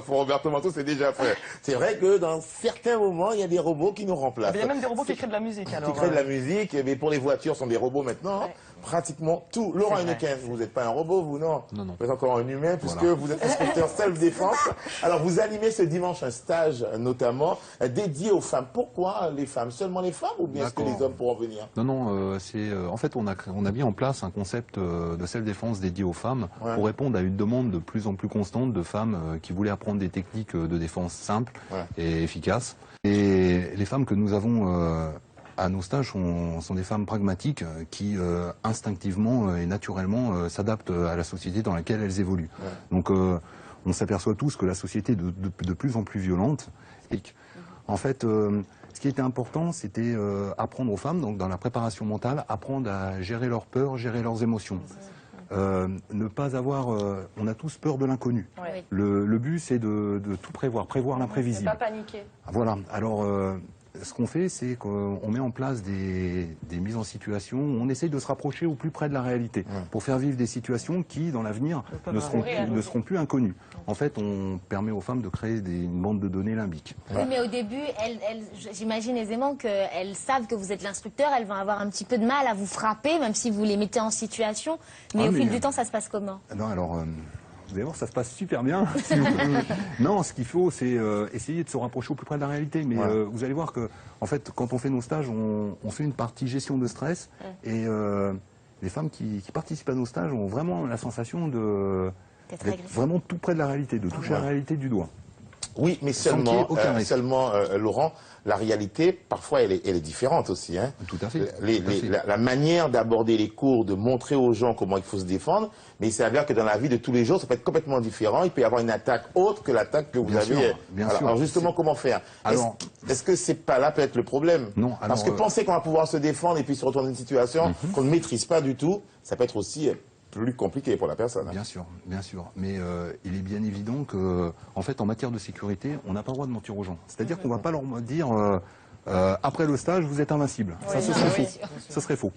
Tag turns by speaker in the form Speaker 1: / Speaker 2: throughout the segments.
Speaker 1: Pour Roberto Manteau, c'est déjà fait. C'est vrai que dans certains moments, il y a des robots qui nous remplacent.
Speaker 2: Il y a même des robots qui créent de la musique. Alors,
Speaker 1: qui créent de la musique, mais pour les voitures, ce sont des robots maintenant.
Speaker 3: Ouais.
Speaker 1: Pratiquement tout. Laurent Heineken, vous n'êtes pas un robot, vous, non?
Speaker 4: Non, non.
Speaker 1: Vous êtes encore un humain, puisque
Speaker 4: Voilà.
Speaker 1: vous êtes inspecteur self-défense. Alors, vous animez ce dimanche un stage, notamment, dédié aux femmes. Pourquoi les femmes? Seulement les femmes, ou bien est-ce que les hommes pourront venir?
Speaker 4: Non, non, en fait, on a mis en place un concept de self-défense dédié aux femmes pour répondre à une demande de plus en plus constante de femmes qui voulaient apprendre des techniques de défense simples et efficaces. Et les femmes que nous avons à nos stages sont des femmes pragmatiques qui instinctivement et naturellement s'adaptent à la société dans laquelle elles évoluent. Donc on s'aperçoit tous que la société est de plus en plus violente. Et en fait, ce qui était important, c'était apprendre aux femmes, donc dans la préparation mentale, apprendre à gérer leurs peurs, gérer leurs émotions. Ne pas avoir... on a tous peur de l'inconnu.
Speaker 3: Oui.
Speaker 4: Le but, c'est de tout prévoir l'imprévisible.
Speaker 2: ne pas paniquer.
Speaker 4: Voilà. Alors, ce qu'on fait, c'est qu'on met en place des mises en situation où on essaye de se rapprocher au plus près de la réalité pour faire vivre des situations qui, dans l'avenir, ne seront plus inconnues. En fait, on permet aux femmes de créer une bande de données limbique.
Speaker 3: Oui, mais au début, j'imagine aisément qu'elles savent que vous êtes l'instructeur, elles vont avoir un petit peu de mal à vous frapper, même si vous les mettez en situation. Mais au fil du temps, ça se passe comment?
Speaker 4: Non, alors... vous allez voir, ça se passe super bien. Non, ce qu'il faut, c'est essayer de se rapprocher au plus près de la réalité. Mais vous allez voir que, en fait, quand on fait nos stages, on fait une partie gestion de stress. Et les femmes qui participent à nos stages ont vraiment la sensation d'être vraiment tout près de la réalité, de toucher la réalité du doigt.
Speaker 1: Oui, mais seulement, Laurent, la réalité, parfois, elle est différente aussi. Hein.
Speaker 4: Tout à fait.
Speaker 1: La manière d'aborder les cours, de montrer aux gens comment il faut se défendre, mais il s'avère que dans la vie de tous les jours, ça peut être complètement différent. Il peut y avoir une attaque autre que l'attaque que vous avez.
Speaker 4: Bien sûr.
Speaker 1: Alors justement, comment faire? Est-ce que c'est pas là peut-être le problème?
Speaker 4: Non.
Speaker 1: Parce que penser qu'on va pouvoir se défendre et puis se retourner dans une situation qu'on ne maîtrise pas du tout, ça peut être aussi plus compliqué pour la personne.
Speaker 4: Bien sûr, bien sûr. Mais il est bien évident que, en fait, en matière de sécurité, on n'a pas le droit de mentir aux gens. C'est-à-dire qu'on ne va pas leur dire après le stage, vous êtes invincible. Ça, ce serait faux. Ce serait faux.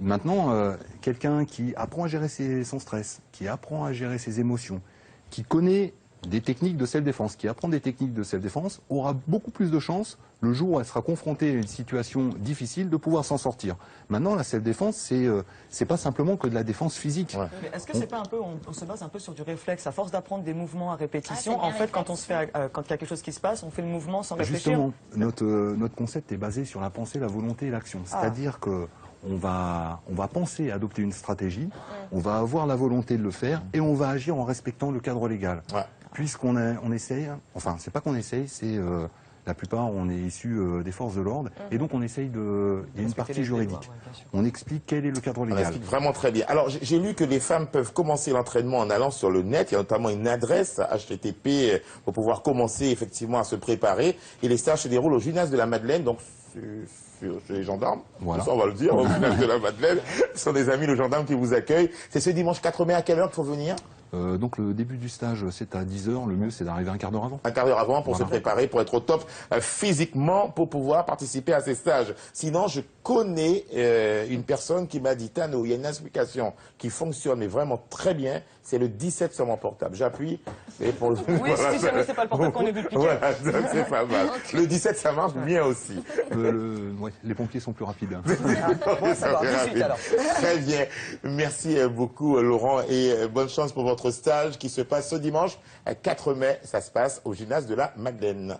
Speaker 4: Maintenant, quelqu'un qui apprend à gérer son stress, qui apprend à gérer ses émotions, qui connaît des techniques de self-défense, qui apprend des techniques de self-défense, aura beaucoup plus de chances, le jour où elle sera confrontée à une situation difficile, de pouvoir s'en sortir. Maintenant, la self-défense, c'est pas simplement que de la défense physique.
Speaker 2: Mais est-ce que c'est pas un peu, on se base un peu sur du réflexe, à force d'apprendre des mouvements à répétition, en fait, quand il y a quelque chose qui se passe, on fait le mouvement sans réfléchir?
Speaker 4: Justement, notre concept est basé sur la pensée, la volonté et l'action. C'est-à-dire que on va penser à adopter une stratégie, on va avoir la volonté de le faire et on va agir en respectant le cadre légal. Puisqu'on essaye, enfin c'est pas qu'on essaye, c'est la plupart on est issus des forces de l'ordre et donc on essaye il y a une partie juridique. On explique quel est le cadre légal.
Speaker 1: On explique vraiment très bien. Alors j'ai lu que les femmes peuvent commencer l'entraînement en allant sur le net, il y a notamment une adresse HTTP pour pouvoir commencer effectivement à se préparer et les stages se déroulent au gymnase de la Madeleine, donc chez les gendarmes, ça on va le dire, au gymnase de la Madeleine, ce sont des amis, le gendarme qui vous accueille. C'est ce dimanche 4 mai, à quelle heure qu'il faut venir?
Speaker 4: Donc le début du stage c'est à 10 h, le mieux c'est d'arriver un quart d'heure avant.
Speaker 1: Un quart d'heure avant pour se préparer, pour être au top physiquement, pour pouvoir participer à ces stages. Sinon, je connais une personne qui m'a dit, Tano, il y a une explication qui fonctionne mais vraiment très bien, c'est le 17 sur mon portable. J'appuie.
Speaker 2: Oui, si jamais c'est pas le portable qu'on est vu piquer.
Speaker 1: Voilà, c'est pas mal. Le 17, ça marche bien aussi.
Speaker 4: Les pompiers sont plus rapides.
Speaker 1: Très bien. Merci beaucoup, Laurent, et bonne chance pour votre stage qui se passe ce dimanche, 4 mai. Ça se passe au gymnase de la Madeleine.